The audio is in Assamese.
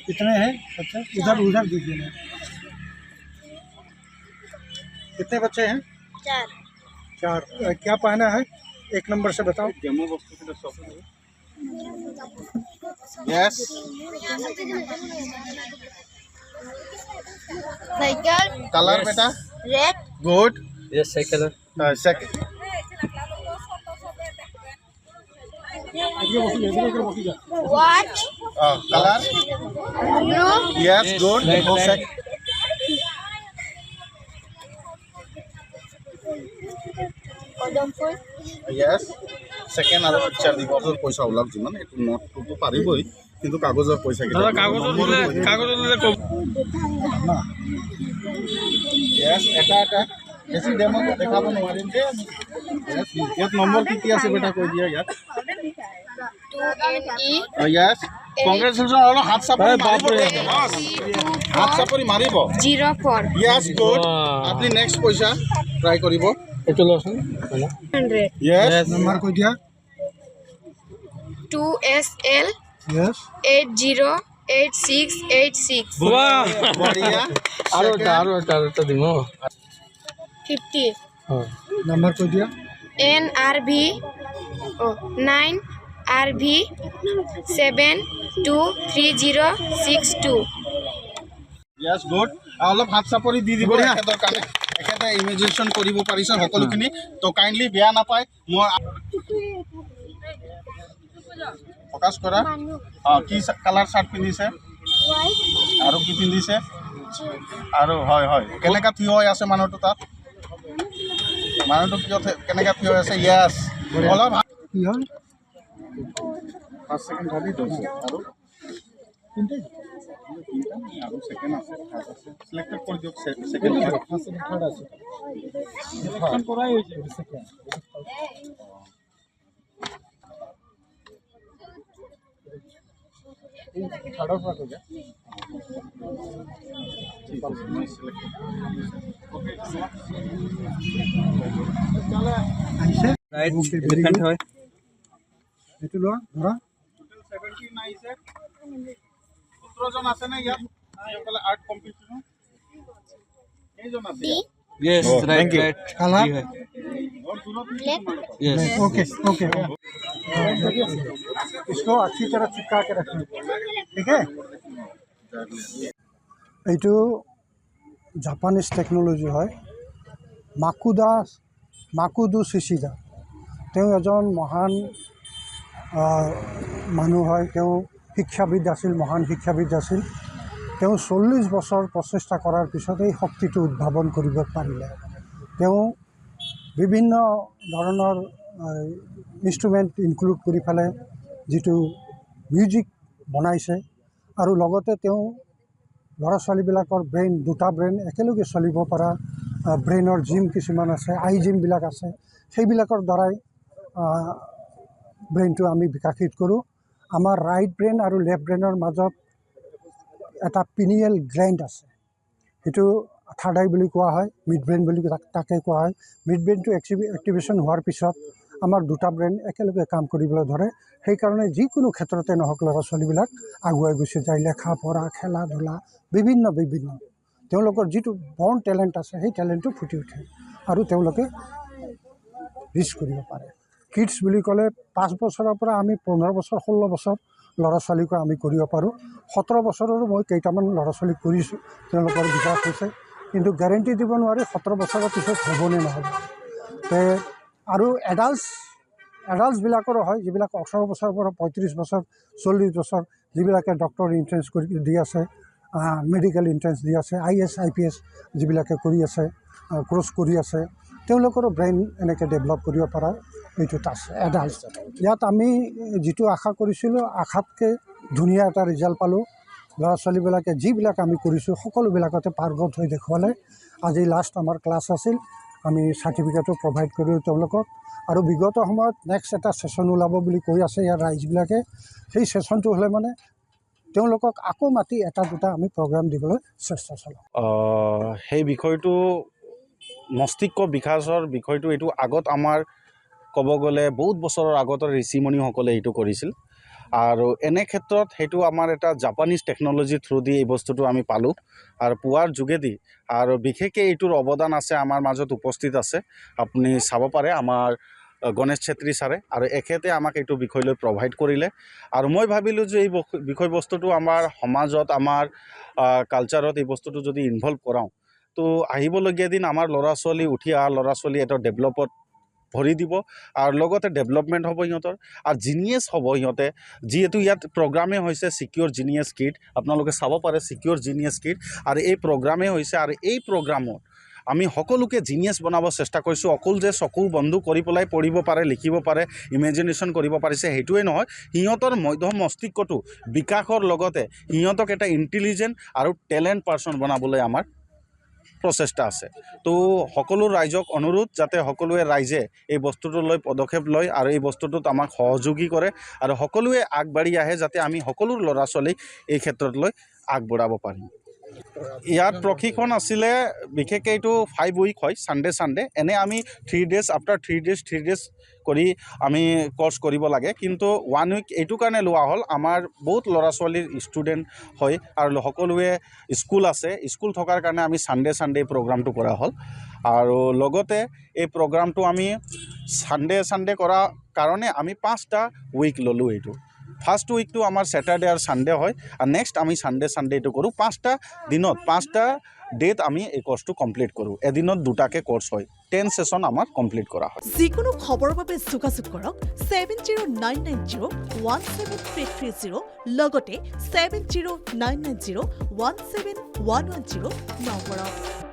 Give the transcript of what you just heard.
कितने हैं बच्चे? उधर उधर दीजिए ना। कितने बच्चे हैं? 4 4। क्या पहना है? 1 नंबर से बताओ। यस साइकिल कलर बेटा red good Yes, cycle. Second watch colour blue yes good কদম ফুল यस सेकेंड और पिक्चर দিব আপনার পয়সা ওলাক যিমান এটো নোটটো পারিবই কিন্তু কাগজের পয়সা দাদা কাগজ দিলে কম यस এটা এটা বেশি ডেমো দেখাব নোৱাৰিম যে यस ইয়াত নম্বৰ কি আছে বেটা কৈ দিয়া ইয়াত 2NE यस কংগ্ৰেচুলেশ্যন আৰু হাত চাপৰি মাৰিব হাত চাপৰি মাৰিব 04 यस गुड আপনি নেক্সট পয়সা ট্ৰাই কৰিব এইটো লচোন 100 यस नंबर को दिया। 2SL यस 808686 বাহ বঢ়িয়া আৰু এটা দিম 50 হয় नंबर को दिया। NRV 9RV 723062 यस गुड অলপ হাত চাপৰি দি দিব এখেতৰ কাৰণে এখেতে ইমেজিনেশ্যন কৰিব পাৰিছে সকলোখিনি তো কাইণ্ডলি বেয়া নাপায় মই ফকাছ কৰা কি কালাৰ চাৰ্ট পিন্ধিছে আৰু কি পিন্ধিছে আৰু হয় হয় কেনেকা থিয় হৈ আছে মানুহটো তাত মানুহটো কেনেকা থিয় হৈ আছে য়েছ অলপ কি হল? 5 সেকেন্ড ভাবি দছে আৰু তিনটা আৰু সেকেন্ড আছে থাৰ্ড আছে সিলেক্টেড কৰি দিয়ক সেকেন্ড থার্ড আছে। সিলেকশন করাই হয়েছে সেকেন্ড। থার্ড অফ রাখো যা। আইছে রাইট ভেরি এলিফ্যান্ট গুড। হয় এটু লোৱা ধৰা। 17 আইছে 17 জন আছে না ইয়াত এইফালে আৰ্ট কম্পিটিশন এইজন আছে यस राइट राइट কালার और दूरों यस ओके ओके। इसको अच्छी तरह चिपका के रखें, ठीक है? এইটো জাপানিজ টেকন'লজি হয়। মাকুদো চিচিদা তেওঁ এজন মহান মানুহ হয়। তেওঁ শিক্ষাবিদ আছিল, মহান শিক্ষাবিদ আছিল। তেওঁ 40 বছৰ প্ৰচেষ্টা কৰাৰ পিছত এই শক্তিটো উদ্ভাৱন কৰিব পাৰিলে। তেওঁ বিভিন্ন ধৰণৰ ইনষ্ট্ৰুমেণ্ট ইনক্লুড কৰি পেলাই যিটো মিউজিক বনাইছে আৰু লগতে তেওঁ ল'ৰা ছোৱালীবিলাকৰ দুটা ব্ৰেইন একেলগে চলিব পৰা ব্ৰেইনৰ জিম কিছুমান আছে, আই জিমবিলাক আছে, সেইবিলাকৰ দ্বাৰাই ব্ৰেইনটো আমি বিকশিত কৰোঁ। আমাৰ ৰাইট ব্ৰেইন আৰু লেফ্ট ব্ৰেইনৰ মাজত এটা পিনিয়েল গ্লেণ্ড আছে, সেইটো থাৰ্ড আই বুলি কোৱা হয়, মিড ব্ৰেইন বুলি তাকে কোৱা হয়। মিড ব্ৰেইনটো এক্টিভেশ্যন হোৱাৰ পিছত আমাৰ দুটা ব্ৰেইন একেলগে কাম কৰিবলৈ ধৰে। সেইকাৰণে যিকোনো ক্ষেত্ৰতে নহওক ল'ৰা ছোৱালীবিলাক আগুৱাই গুচি যায়, লেখা পঢ়া খেলা ধূলা বিভিন্ন তেওঁলোকৰ যিটো বৰ্ণ টেলেণ্ট আছে সেই টেলেণ্টটো ফুটি উঠে আৰু তেওঁলোকে ৰিচ কৰিব পাৰে। কিডছ বুলি ক'লে 5 বছৰৰ পৰা আমি 15 বছৰ 16 বছৰ ল'ৰা ছোৱালীকো আমি কৰিব পাৰোঁ। 17 বছৰৰো মই কেইটামান ল'ৰা ছোৱালীক কৰিছোঁ, তেওঁলোকৰ বিকাশ হৈছে, কিন্তু গেৰেণ্টি দিব নোৱাৰি 17 বছৰৰ পিছত হ'বনে নহ'ব। আৰু এডাল্টছবিলাকৰো হয়, যিবিলাক 18 বছৰৰ পৰা 35 বছৰ 40 বছৰ, যিবিলাকে ডক্টৰ এণ্ট্ৰেঞ্চ কৰি দি আছে, মেডিকেল এণ্ট্ৰেঞ্চ দি আছে, IAS IPS যিবিলাকে কৰি আছে, কোৰ্চ কৰি আছে, তেওঁলোকৰো ব্ৰেইন এনেকৈ ডেভেলপ কৰিব পৰা এইটোত আছে এডাল্টছ। ইয়াত আমি যিটো আশা কৰিছিলোঁ আশাতকৈ ধুনীয়া এটা ৰিজাল্ট পালোঁ। ল'ৰা ছোৱালীবিলাকে যিবিলাক আমি কৰিছোঁ সকলোবিলাকতে পাৰ্গত হৈ দেখুৱালে। আজি লাষ্ট আমাৰ ক্লাছ আছিল, আমি চাৰ্টিফিকেটো প্ৰভাইড কৰিলোঁ তেওঁলোকক। আৰু বিগত সময়ত নেক্সট এটা ছেশ্যন ওলাব বুলি কৈ আছে ইয়াৰ ৰাইজবিলাকে। সেই ছেশ্যনটো হ'লে মানে তেওঁলোকক আকৌ মাতি এটা দুটা আমি প্ৰগ্ৰাম দিবলৈ চেষ্টা চলাওঁ। সেই বিষয়টো মস্তিষ্ক বিকাশৰ বিষয়টো এইটো আগত আমাৰ ক'ব গ'লে বহুত বছৰৰ আগতে ঋষিমুনিসকলে এইটো কৰিছিল আৰু এনে ক্ষেত্ৰত সেইটো আমাৰ এটা জাপানিজ টেকন'লজি থ্ৰু দি এই বস্তুটো আমি পালোঁ আৰু পোৱাৰ যোগেদি আৰু বিশেষকৈ এইটোৰ অৱদান আছে আমাৰ মাজত উপস্থিত আছে আপুনি চাব পাৰে আমাৰ গণেশ ছেত্ৰী ছাৰে আৰু এখেতে আমাক এইটো বিষয় লৈ প্ৰভাইড কৰিলে আৰু মই ভাবিলোঁ যে এই বিষয়বস্তুটো আমাৰ সমাজত আমাৰ কালচাৰত এই বস্তুটো যদি ইনভলভ কৰাওঁ তো আহিবলগীয়া দিন আমাৰ ল'ৰা ছোৱালী উঠি অহা ল'ৰা ছোৱালী এটা ডেভেলপত ভৰি দিব আৰু লগতে ডেভেলপমেণ্ট হ'ব সিহঁতৰ আৰু জিনিয়াছ হ'ব সিহঁতে যিহেতু ইয়াত প্ৰগ্ৰামেই হৈছে ছিকিউৰ জিনিয়াছ কিট আপোনালোকে চাব পাৰে ছিকিউৰ জিনিয়াছ কিট আৰু এই প্ৰগ্ৰামেই হৈছে আৰু এই প্ৰগ্ৰামত আমি সকলোকে জিনিয়াছ বনাব চেষ্টা কৰিছোঁ অকল যে চকু বন্ধ কৰি পেলাই পঢ়িব পাৰে লিখিব পাৰে ইমেজিনেশ্যন কৰিব পাৰিছে সেইটোৱে নহয় সিহঁতৰ মধ্য মস্তিষ্কটো বিকাশৰ লগতে সিহঁতক এটা ইণ্টেলিজেণ্ট আৰু টেলেণ্ট পাৰ্চন বনাবলৈ আমাৰ প্ৰচেষ্টা আছে তো সকলো ৰাইজক অনুৰোধ যাতে সকলোৱে ৰাইজে এই বস্তুটো লৈ পদক্ষেপ লয় আৰু এই বস্তুটোত আমাক সহযোগী কৰে আৰু সকলোৱে আগবাঢ়ি আহে যাতে আমি সকলো ল'ৰা ছোৱালীক এই ক্ষেত্ৰত লৈ আগবঢ়াব পাৰিম ইয়াত প্ৰশিক্ষণ আছিলে বিশেষকৈ এইটো 5 উইক হয় ছানডে এনে আমি 3 ডেজ আফটাৰ 3 ডেজ কৰি আমি কৰ্চ কৰিব লাগে কিন্তু 1 উইক এইটো কাৰণে লোৱা হ'ল আমাৰ বহুত ল'ৰা ছোৱালীৰ ষ্টুডেণ্ট হয় আৰু সকলোৱে স্কুল আছে স্কুল থকাৰ কাৰণে আমি ছানডে প্ৰগ্ৰামটো কৰা হ'ল আৰু লগতে এই প্ৰগ্ৰামটো আমি ছানডে কৰা কাৰণে আমি 5টা উইক ল'লোঁ এইটো ফাৰ্ষ্ট উইকটো আমাৰ ছেটাৰডে আৰু ছানডে হয় আৰু নেক্সট আমি ছানডে এইটো কৰোঁ 5টা দিনত 5টা ডেট আমি এই কোৰ্সটো কমপ্লিট কৰোঁ এদিনত 2টাকে কোৰ্স হয় 10 সেশন আমাৰ কমপ্লিট কৰা হয় যিকোনো খবৰৰ বাবে যোগাযোগ কৰক 7099017330 লগতে 7099017110 নম্বৰত